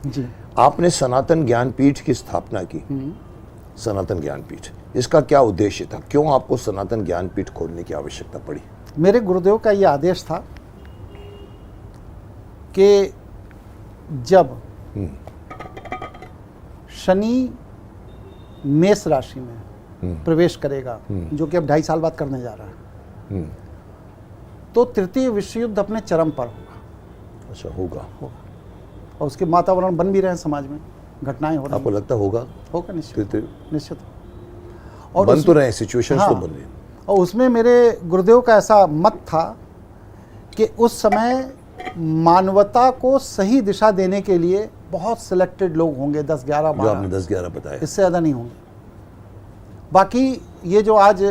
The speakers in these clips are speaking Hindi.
जी। आपने सनातन ज्ञानपीठ की स्थापना की। सनातन ज्ञानपीठ, इसका क्या उद्देश्य था? क्यों आपको सनातन ज्ञानपीठ खोलने की आवश्यकता पड़ी? मेरे गुरुदेव का ये आदेश था कि जब शनि मेष राशि में प्रवेश करेगा, जो कि अब 2.5 साल बाद करने जा रहा है, तो तृतीय विश्व युद्ध अपने चरम पर होगा। अच्छा, होगा। और उसके वातावरण बन भी रहे हैं, समाज में घटनाएं हो रही हैं। आपको लगता होगा? होगा, निश्चित निश्चित। और बन तो रहे, सिचुएशंस तो बन रही। और उसमें मेरे गुरुदेव का ऐसा मत था कि उस समय मानवता को सही दिशा देने के लिए बहुत सिलेक्टेड लोग होंगे, 10-11 जो आपने 10-11 बताया, इससे ज़्यादा नहीं होंगे। बाकी ये जो आज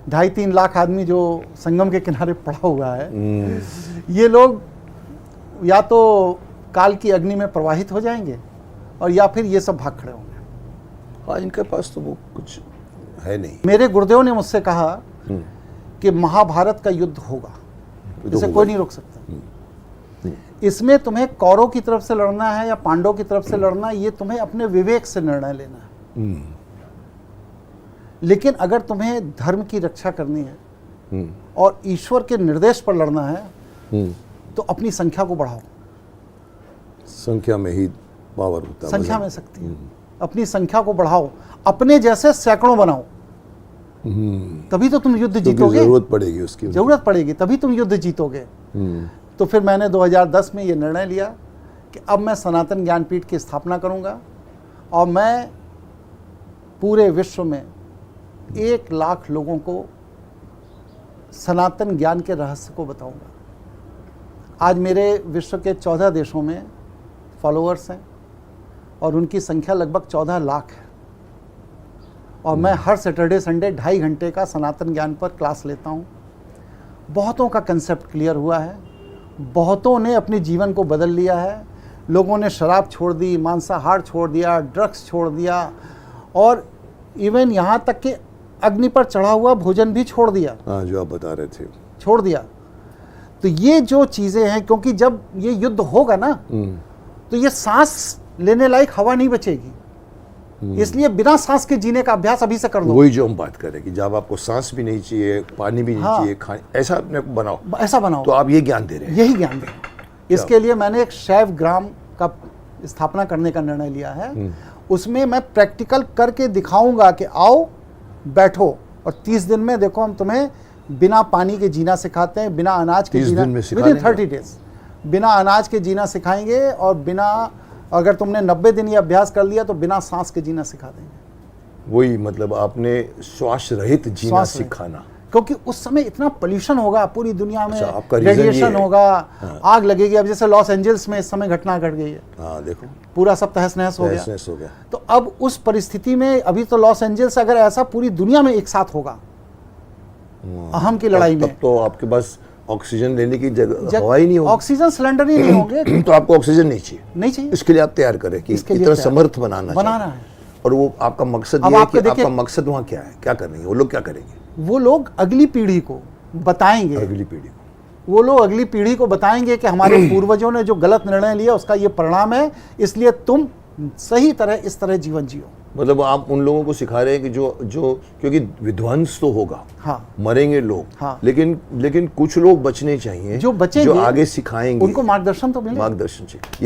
2.5-3 लाख आदमी जो संगम के किनारे पड़ा हुआ है, ये लोग या तो काल की अग्नि में प्रवाहित हो जाएंगे और या फिर ये सब भाग खड़े होंगे। हाँ, इनके पास तो वो कुछ है नहीं। मेरे गुरुदेव ने मुझसे कहा कि महाभारत का युद्ध होगा, इसे कोई नहीं रोक सकता। इसमें तुम्हें कौरव की तरफ से लड़ना है या पांडव की तरफ से लड़ना है, ये तुम्हें अपने विवेक से निर्णय लेना है। लेकिन अगर तुम्हें धर्म की रक्षा करनी है और ईश्वर के निर्देश पर लड़ना है, तो अपनी संख्या को बढ़ाओ। संख्या में ही पावर होता है, संख्या में शक्ति है। अपनी संख्या को बढ़ाओ, अपने जैसे सैकड़ों बनाओ, तभी तो तुम युद्ध जीतोगे। जरूरत पड़ेगी उसकी, जरूरत पड़ेगी, तभी तुम युद्ध जीतोगे। तो फिर मैंने 2010 में ये निर्णय लिया कि अब मैं सनातन ज्ञानपीठ की स्थापना करूंगा और मैं पूरे विश्व में 1 लाख लोगों को सनातन ज्ञान के रहस्य को बताऊंगा। आज मेरे विश्व के 14 देशों में फॉलोअर्स हैं और उनकी संख्या लगभग 14 लाख है। और मैं हर सैटरडे संडे 2.5 घंटे का सनातन ज्ञान पर क्लास लेता हूँ। बहुतों का कंसेप्ट क्लियर हुआ है, बहुतों ने अपने जीवन को बदल लिया है। लोगों ने शराब छोड़ दी, मांसाहार छोड़ दिया, ड्रग्स छोड़ दिया और इवन यहाँ तक कि अग्नि पर चढ़ा हुआ भोजन भी छोड़ दिया। हाँ, जो आप बता रहे थे, छोड़ दिया। तो ये जो चीज़ें हैं, क्योंकि जब ये युद्ध होगा ना, तो ये सांस लेने लायक हवा नहीं बचेगी। इसलिए बिना सांस के जीने का अभ्यास अभी से कर दो। वही जो हम बात करें कि जब आपको सांस भी नहीं चाहिए, पानी भी नहीं चाहिए, खाने, ऐसा अपने को बनाओ, ऐसा बनाओ। तो आप ये ज्ञान दे रहे हैं। यही ज्ञान दे रहे हैं। इसके लिए मैंने एक शैव ग्राम का स्थापना करने का निर्णय लिया है। उसमें मैं प्रैक्टिकल करके दिखाऊंगा कि आओ बैठो और 30 दिन में देखो हम तुम्हें बिना पानी के जीना सिखाते हैं, बिना अनाज के जीना, विदिन 30 डेज बिना अनाज के जीना सिखाएंगे और बिना, अगर तुमने 90 दिन ये अभ्यास कर लिया तो बिना सांस के जीना सिखा देंगे। वही मतलब आपने श्वास रहित जीना सिखाना, क्योंकि उस समय इतना पोल्यूशन होगा पूरी दुनिया में, आपका रेडिएशन होगा, आग लगेगी। अब जैसे लॉस एंजल्स में इस समय घटना घट गई है, हाँ देखो, पूरा सब तहस नहस हो गया। तो अब उस परिस्थिति में, अभी तो लॉस एंजल्स, अगर ऐसा पूरी दुनिया में एक साथ होगा अहम की लड़ाई में, तब तो आपके पास ऑक्सीजन लेने की जगह हवा ही नहीं होगी, ऑक्सीजन सिलेंडर ही नहीं होंगे। तो आपको ऑक्सीजन नहीं चाहिए, नहीं चाहिए। इसके लिए आप तैयार करें कि इतना समर्थ बनाना है। और वो आपका मकसद ये है कि आपका मकसद वहाँ क्या है, क्या करेंगे वो लोग, क्या करेंगे वो लोग? अगली पीढ़ी को बताएंगे, अगली पीढ़ी को वो लोग अगली पीढ़ी को बताएंगे कि हमारे पूर्वजों ने जो गलत निर्णय लिया उसका ये परिणाम है, इसलिए तुम सही तरह इस तरह जीवन जियो। मतलब आप उन लोगों को सिखा रहे हैं कि जो क्योंकि विध्वंस तो होगा, हाँ, मरेंगे लोग, हाँ, लेकिन कुछ लोग बचने चाहिए, जो बचेंगे, जो आगे सिखाएंगे, उनको मार्गदर्शन तो मिलेगा, मार्गदर्शन चाहिए।